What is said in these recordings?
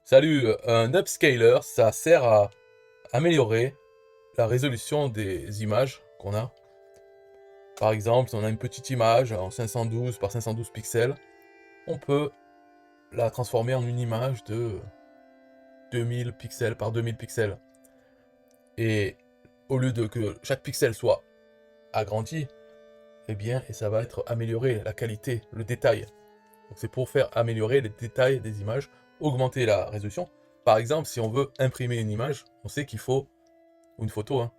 Salut, un upscaler, ça sert à améliorer la résolution des images qu'on a. Par exemple, si on a une petite image en 512 par 512 pixels, on peut la transformer en une image de 2000 pixels par 2000 pixels. Et au lieu de que chaque pixel soit agrandi, eh bien, et ça va être amélioré, la qualité, le détail. Donc c'est pour faire améliorer les détails des images, augmenter la résolution. Par exemple, si on veut imprimer une image, on sait qu'il faut ou une photo, hein,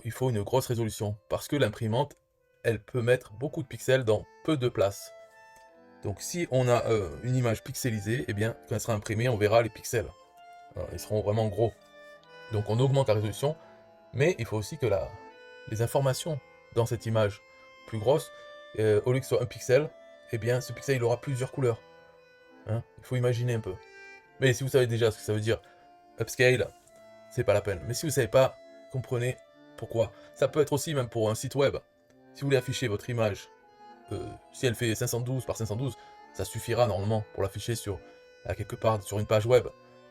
il faut une grosse résolution, parce que l'imprimante, elle peut mettre beaucoup de pixels dans peu de place. Donc si on a une image pixelisée, eh bien, quand elle sera imprimée, on verra les pixels. Voilà, ils seront vraiment gros. Donc on augmente la résolution, mais il faut aussi que les informations dans cette image plus grosse, au lieu que ce soit un pixel, eh bien, ce pixel, il aura plusieurs couleurs. Hein, il faut imaginer un peu. Mais si vous savez déjà ce que ça veut dire, upscale, c'est pas la peine. Mais si vous savez pas, comprenez pourquoi. Ça peut être aussi même pour un site web. Si vous voulez afficher votre image, si elle fait 512 par 512, ça suffira normalement pour l'afficher à quelque part sur une page web.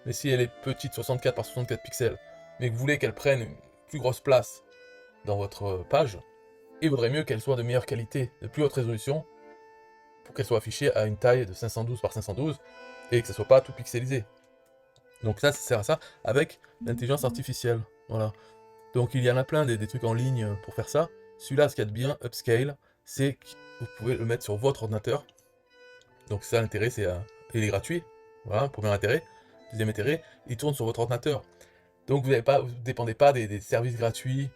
Mais si elle est petite, 64 par 64 pixels, mais que vous voulez qu'elle prenne une plus grosse place dans votre page, il vaudrait mieux qu'elle soit de meilleure qualité, de plus haute résolution, pour qu'elle soit affichée à une taille de 512 par 512, et que ça soit pas tout pixelisé. Donc ça sert à ça avec l'intelligence artificielle. Voilà. Donc il y en a plein des trucs en ligne pour faire ça. Celui-là, ce qu'il y a de bien, Upscale, c'est que vous pouvez le mettre sur votre ordinateur. Donc ça, l'intérêt, il est gratuit. Voilà, premier intérêt. Deuxième intérêt, il tourne sur votre ordinateur. Donc vous ne dépendez pas des services gratuits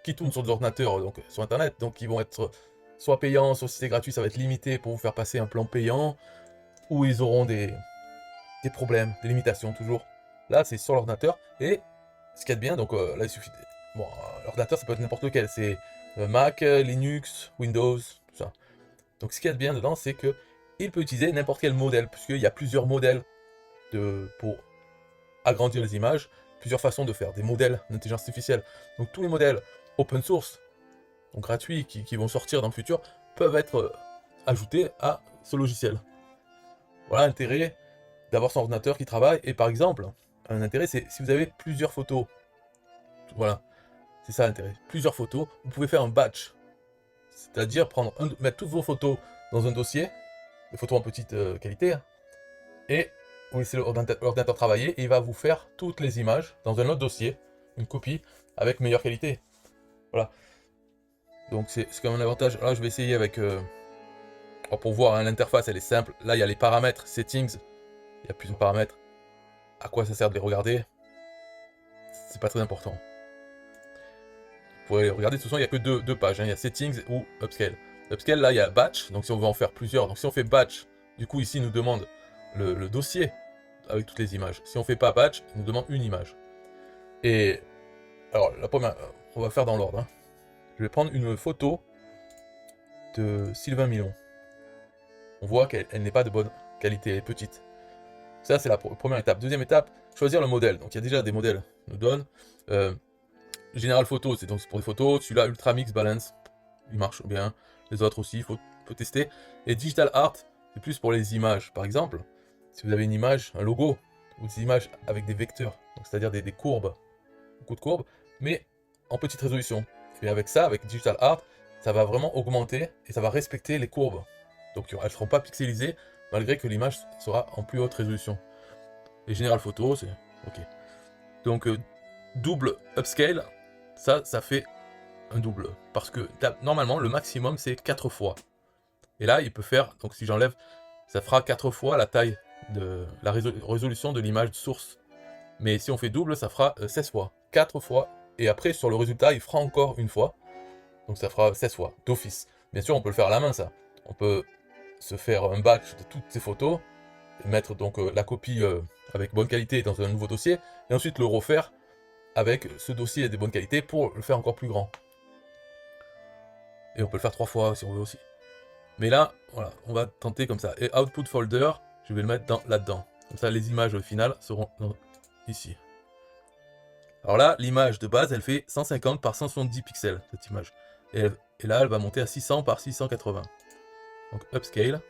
qui tournent sur des ordinateurs, donc sur Internet. Donc ils vont être soit payants, soit si c'est gratuit, ça va être limité pour vous faire passer un plan payant, ou ils auront des problèmes, des limitations toujours. Là, c'est sur l'ordinateur, et ce qu'il y a de bien, donc là, il suffit de... Bon, l'ordinateur, ça peut être n'importe lequel, c'est Mac, Linux, Windows, tout ça. Donc ce qu'il y a de bien dedans, c'est que il peut utiliser n'importe quel modèle, puisqu'il y a plusieurs modèles pour agrandir les images, plusieurs façons de faire, des modèles d'intelligence artificielle. Donc tous les modèles open source, donc gratuits, qui vont sortir dans le futur, peuvent être ajoutés à ce logiciel. Voilà l'intérêt d'avoir son ordinateur qui travaille, et par exemple, un intérêt, c'est si vous avez plusieurs photos, voilà, c'est ça l'intérêt, plusieurs photos, vous pouvez faire un batch, c'est-à-dire mettre toutes vos photos dans un dossier, des photos en petite qualité, hein, et vous laissez l'ordinateur travailler, et il va vous faire toutes les images dans un autre dossier, une copie, avec meilleure qualité. Voilà. Donc c'est quand même un avantage. Là, je vais essayer avec... pour voir, hein, l'interface, elle est simple. Là, il y a les paramètres, settings, il y a plusieurs paramètres. À quoi ça sert de les regarder? C'est pas très important. Vous pourrez les regarder, de toute façon, il n'y a que deux pages, hein. Il y a settings ou upscale. Upscale, là, il y a batch, donc si on veut en faire plusieurs. Donc si on fait batch, du coup, ici, il nous demande le dossier avec toutes les images. Si on fait pas batch, il nous demande une image. Et alors, la première, on va faire dans l'ordre, hein. Je vais prendre une photo de Sylvain Milon. On voit qu'elle n'est pas de bonne qualité, elle est petite. Ça, c'est la première étape. Deuxième étape, choisir le modèle. Donc il y a déjà des modèles, nous donne. Général Photo, c'est donc pour des photos. Celui-là, Ultra Mix Balance, il marche bien. Les autres aussi, il faut tester. Et Digital Art, c'est plus pour les images. Par exemple, si vous avez une image, un logo, ou des images avec des vecteurs, c'est-à-dire des courbes, beaucoup de courbes, mais en petite résolution. Et avec ça, avec Digital Art, ça va vraiment augmenter et ça va respecter les courbes. Donc elles ne seront pas pixelisées, malgré que l'image sera en plus haute résolution. Et General Photo, c'est ok. Donc double upscale, ça fait un double. Parce que normalement, le maximum, c'est 4 fois. Et là, il peut faire, donc si j'enlève, ça fera 4 fois la taille de la résolution de l'image source. Mais si on fait double, ça fera 16 fois. 4 fois. Et après, sur le résultat, il fera encore une fois. Donc ça fera 16 fois, d'office. Bien sûr, on peut le faire à la main, ça. On peut se faire un batch de toutes ces photos, et mettre donc la copie avec bonne qualité dans un nouveau dossier, et ensuite le refaire avec ce dossier de bonne qualité pour le faire encore plus grand. Et on peut le faire 3 fois si on veut aussi. Mais là, voilà, on va tenter comme ça. Et output folder, je vais le mettre là-dedans. Comme ça, les images finales seront ici. Alors là, l'image de base, elle fait 150 par 170 pixels, cette image. Et là, elle va monter à 600 par 680. Donc upscale.